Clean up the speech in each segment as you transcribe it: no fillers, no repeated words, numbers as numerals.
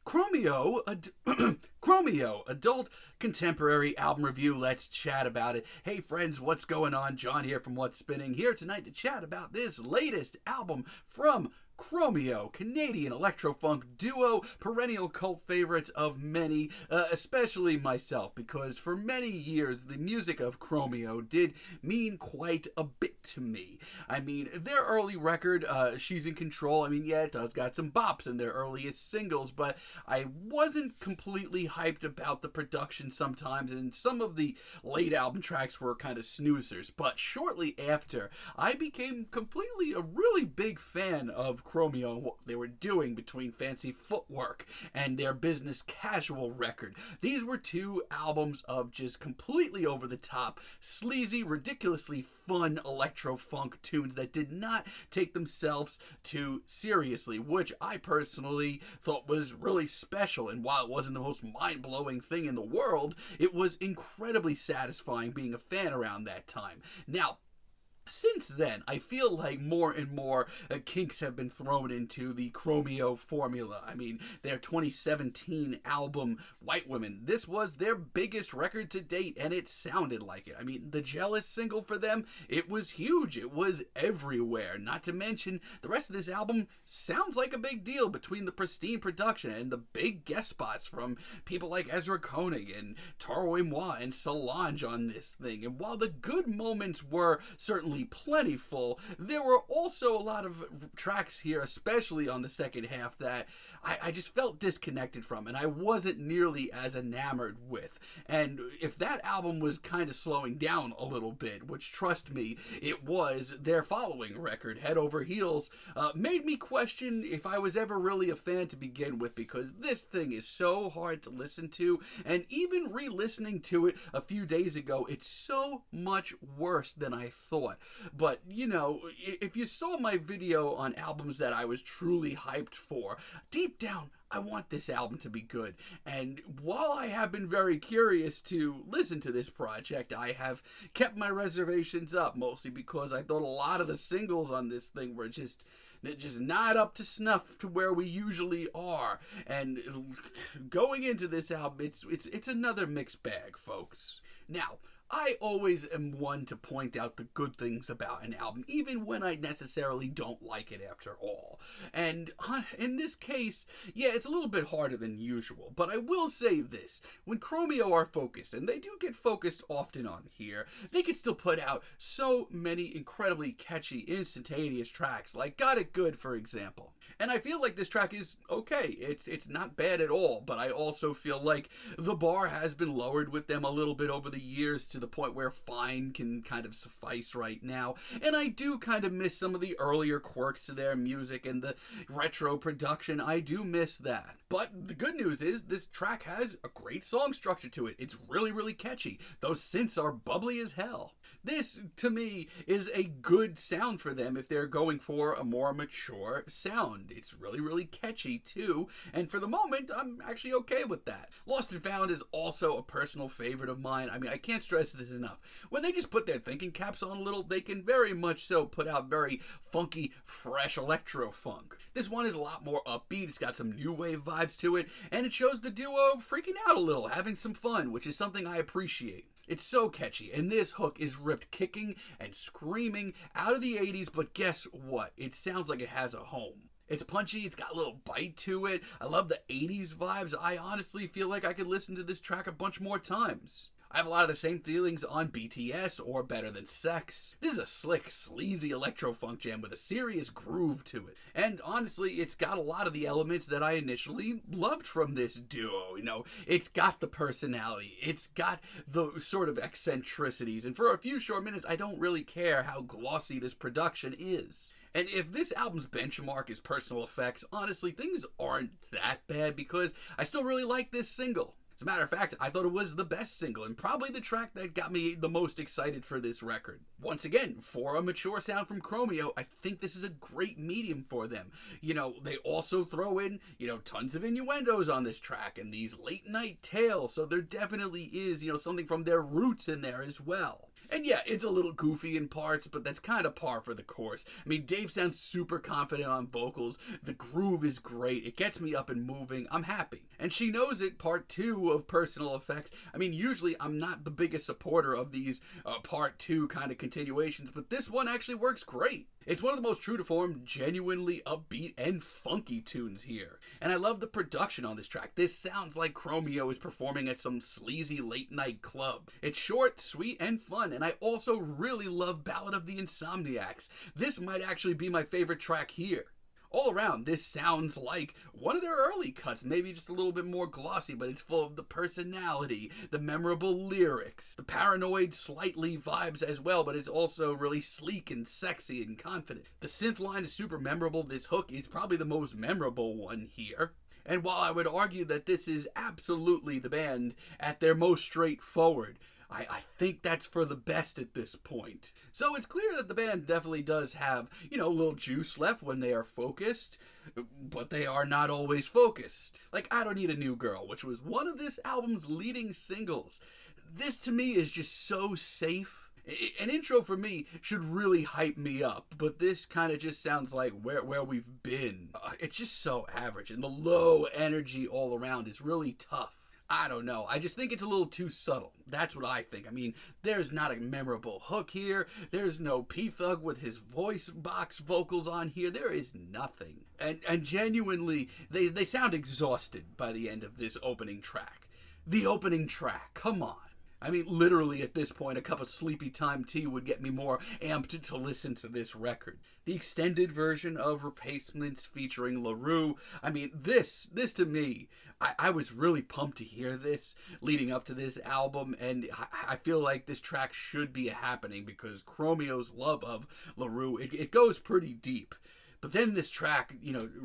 Chromeo, Chromeo, adult contemporary album review. Let's chat about it. Hey friends, what's going on? John here from What's Spinning, here tonight to chat about this latest album from Chromeo, Canadian electro-funk duo, perennial cult favorites of many, especially myself, because for many years the music of Chromeo did mean quite a bit to me. I mean, their early record, She's in Control, I mean, yeah, it does got some bops in their earliest singles, but I wasn't completely hyped about the production sometimes, and some of the late album tracks were kind of snoozers. But shortly after, I became completely a really big fan of Chromeo and what they were doing between Fancy Footwork and their Business Casual record. These were two albums of just completely over the top, sleazy, ridiculously fun electro-funk tunes that did not take themselves too seriously, which I personally thought was really special. And while it wasn't the most mind-blowing thing in the world, it was incredibly satisfying being a fan around that time. Now, since then, I feel like more and more kinks have been thrown into the Chromeo formula. I mean, their 2017 album, White Women, this was their biggest record to date, and it sounded like it. I mean, the Jealous single for them, it was huge. It was everywhere. Not to mention, the rest of this album sounds like a big deal between the pristine production and the big guest spots from people like Ezra Koenig and Taro y Moi and Solange on this thing. And while the good moments were certainly plentiful, there were also a lot of tracks here, especially on the second half, that I just felt disconnected from and I wasn't nearly as enamored with. And if that album was kind of slowing down a little bit, which trust me, it was, their following record, Head Over Heels, made me question if I was ever really a fan to begin with, because this thing is so hard to listen to, and even re-listening to it a few days ago, it's so much worse than I thought. But, you know, if you saw my video on albums that I was truly hyped for, deep down, I want this album to be good. And while I have been very curious to listen to this project, I have kept my reservations up, mostly because I thought a lot of the singles on this thing were just not up to snuff to where we usually are. And going into this album, it's another mixed bag, folks. Now, I always am one to point out the good things about an album, even when I necessarily don't like it after all. And in this case, yeah, it's a little bit harder than usual, but I will say this. When Chromeo are focused, and they do get focused often on here, they can still put out so many incredibly catchy, instantaneous tracks, like Got It Good, for example. And I feel like this track is okay. It's not bad at all, but I also feel like the bar has been lowered with them a little bit over the years to the point where fine can kind of suffice right now. And I do kind of miss some of the earlier quirks to their music and the retro production. I do miss that. But the good news is this track has a great song structure to it. It's really, really catchy. Those synths are bubbly as hell. This, to me, is a good sound for them if they're going for a more mature sound. It's really, really catchy, too, and for the moment, I'm actually okay with that. Lost and Found is also a personal favorite of mine. I mean, I can't stress this enough. When they just put their thinking caps on a little, they can very much so put out very funky, fresh electro-funk. This one is a lot more upbeat. It's got some new wave vibes to it, and it shows the duo freaking out a little, having some fun, which is something I appreciate. It's so catchy, and this hook is ripped kicking and screaming out of the 80s, but guess what? It sounds like it has a home. It's punchy, it's got a little bite to it. I love the 80s vibes. I honestly feel like I could listen to this track a bunch more times. I have a lot of the same feelings on BTS or Better Than Sex. This is a slick, sleazy electro-funk jam with a serious groove to it. And honestly, it's got a lot of the elements that I initially loved from this duo. You know, it's got the personality, it's got the sort of eccentricities, and for a few short minutes, I don't really care how glossy this production is. And if this album's benchmark is personal effects, honestly, things aren't that bad because I still really like this single. As a matter of fact, I thought it was the best single and probably the track that got me the most excited for this record. Once again, for a mature sound from Chromeo, I think this is a great medium for them. You know, they also throw in, tons of innuendos on this track and these late night tales, so there definitely is, something from their roots in there as well. And yeah, it's a little goofy in parts, but that's kind of par for the course. I mean, Dave sounds super confident on vocals. The groove is great. It gets me up and moving. I'm happy. And She Knows It, part 2 of Personal Effects. I mean, usually I'm not the biggest supporter of these part 2 kind of continuations, but this one actually works great. It's one of the most true to form, genuinely upbeat and funky tunes here. And I love the production on this track. This sounds like Chromeo is performing at some sleazy late night club. It's short, sweet, and fun, and I also really love Ballad of the Insomniacs. This might actually be my favorite track here. All around, this sounds like one of their early cuts, maybe just a little bit more glossy, but it's full of the personality, the memorable lyrics, the paranoid, slightly vibes as well, but it's also really sleek and sexy and confident. The synth line is super memorable. This hook is probably the most memorable one here. And while I would argue that this is absolutely the band at their most straightforward, I think that's for the best at this point. So it's clear that the band definitely does have, a little juice left when they are focused, but they are not always focused. Like I Don't Need a New Girl, which was one of this album's leading singles. This to me is just so safe. An intro for me should really hype me up, but this kind of just sounds like where we've been. It's just so average, and the low energy all around is really tough. I don't know. I just think it's a little too subtle. That's what I think. I mean, there's not a memorable hook here. There's no P-Thug with his voice box vocals on here. There is nothing. And genuinely, they sound exhausted by the end of this opening track. The opening track, come on. I mean, literally at this point, a cup of sleepy time tea would get me more amped to listen to this record. The extended version of Replacements featuring LaRue, I mean, this to me, I was really pumped to hear this leading up to this album, and I feel like this track should be happening because Chromeo's love of LaRue, it goes pretty deep. But then this track,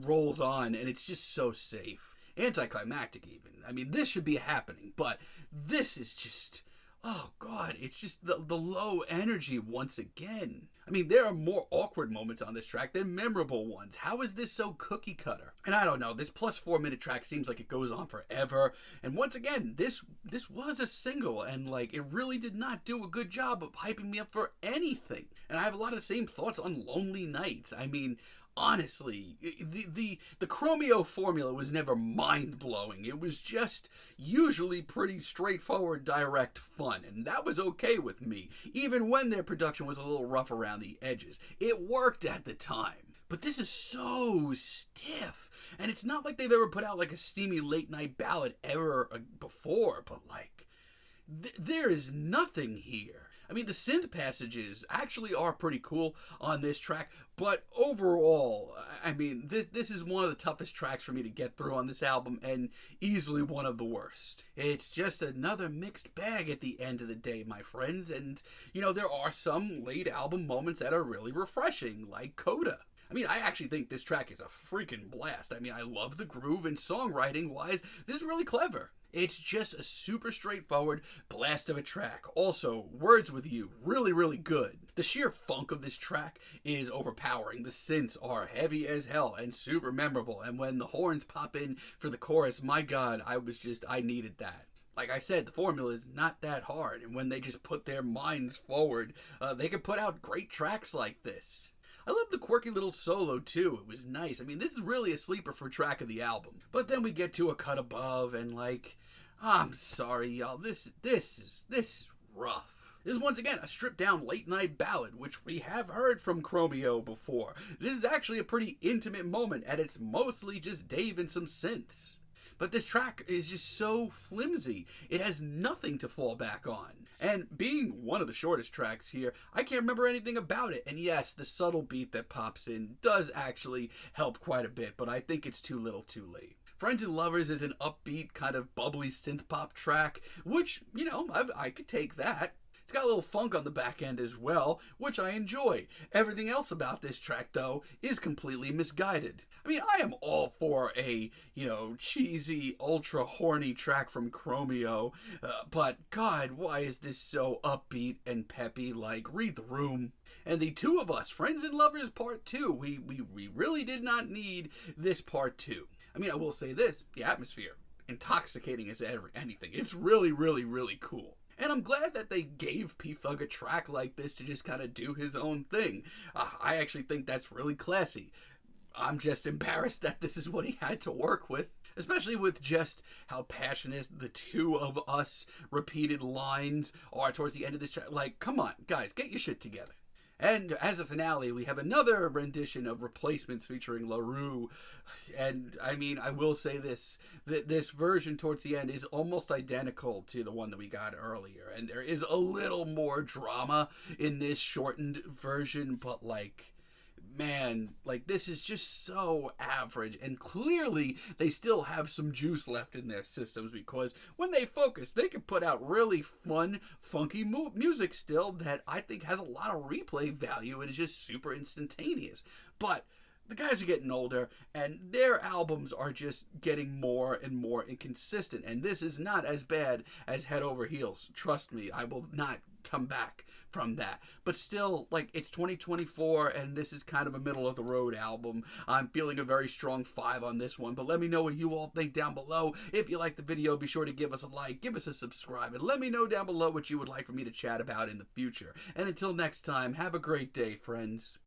rolls on, and it's just so safe. Anticlimactic even. I mean, this should be happening, but this is just, oh God, it's just the low energy once again. I mean, there are more awkward moments on this track than memorable ones. How is this so cookie cutter? And I don't know, this plus 4 minute track seems like it goes on forever. And once again, this was a single, and it really did not do a good job of hyping me up for anything. And I have a lot of the same thoughts on Lonely Nights. I mean, honestly, the Chromeo formula was never mind-blowing. It was just usually pretty straightforward, direct fun, and that was okay with me, even when their production was a little rough around the edges. It worked at the time. But this is so stiff, and it's not like they've ever put out a steamy late-night ballad ever before, but there is nothing here. I mean, the synth passages actually are pretty cool on this track, but overall, I mean, this is one of the toughest tracks for me to get through on this album, and easily one of the worst. It's just another mixed bag at the end of the day, my friends, and, there are some late album moments that are really refreshing, like Coda. I mean, I actually think this track is a freaking blast. I mean, I love the groove, and songwriting-wise, this is really clever. It's just a super straightforward blast of a track. Also, Words With You, really, really good. The sheer funk of this track is overpowering. The synths are heavy as hell and super memorable. And when the horns pop in for the chorus, my God, I needed that. Like I said, the formula is not that hard. And when they just put their minds forward, they can put out great tracks like this. I love the quirky little solo too. It was nice. I mean, this is really a sleeper for track of the album. But then we get to A Cut Above, and I'm sorry, y'all. This is rough. This is once again a stripped down late night ballad, which we have heard from Chromeo before. This is actually a pretty intimate moment, and it's mostly just Dave and some synths. But this track is just so flimsy. It has nothing to fall back on. And being one of the shortest tracks here, I can't remember anything about it. And yes, the subtle beat that pops in does actually help quite a bit, but I think it's too little too late. Friends and Lovers is an upbeat, kind of bubbly synth-pop track, which, I could take that. It's got a little funk on the back end as well, which I enjoy. Everything else about this track, though, is completely misguided. I mean, I am all for a, cheesy, ultra horny track from Chromeo, but God, why is this so upbeat and peppy? Read the room. And the two of us, Friends and Lovers Part 2, we really did not need this Part 2. I mean, I will say this, the atmosphere, intoxicating as anything. It's really, really, really cool. And I'm glad that they gave P-Funk a track like this to just kind of do his own thing. I actually think that's really classy. I'm just embarrassed that this is what he had to work with, especially with just how passionate the two of us repeated lines are towards the end of this track. Like, come on, guys, get your shit together. And as a finale, we have another rendition of Replacements featuring LaRue. And, I mean, I will say this, that this version towards the end is almost identical to the one that we got earlier. And there is a little more drama in this shortened version, but, like, man, like, this is just so average, and clearly they still have some juice left in their systems, because when they focus, they can put out really fun, funky music still that I think has a lot of replay value and is just super instantaneous. But the guys are getting older, and their albums are just getting more and more inconsistent, and this is not as bad as Head Over Heels. Trust me, I will not come back from that. But still, like, it's 2024, and this is kind of a middle-of-the-road album. I'm feeling a very strong 5 on this one, but let me know what you all think down below. If you like the video, be sure to give us a like, give us a subscribe, and let me know down below what you would like for me to chat about in the future. And until next time, have a great day, friends.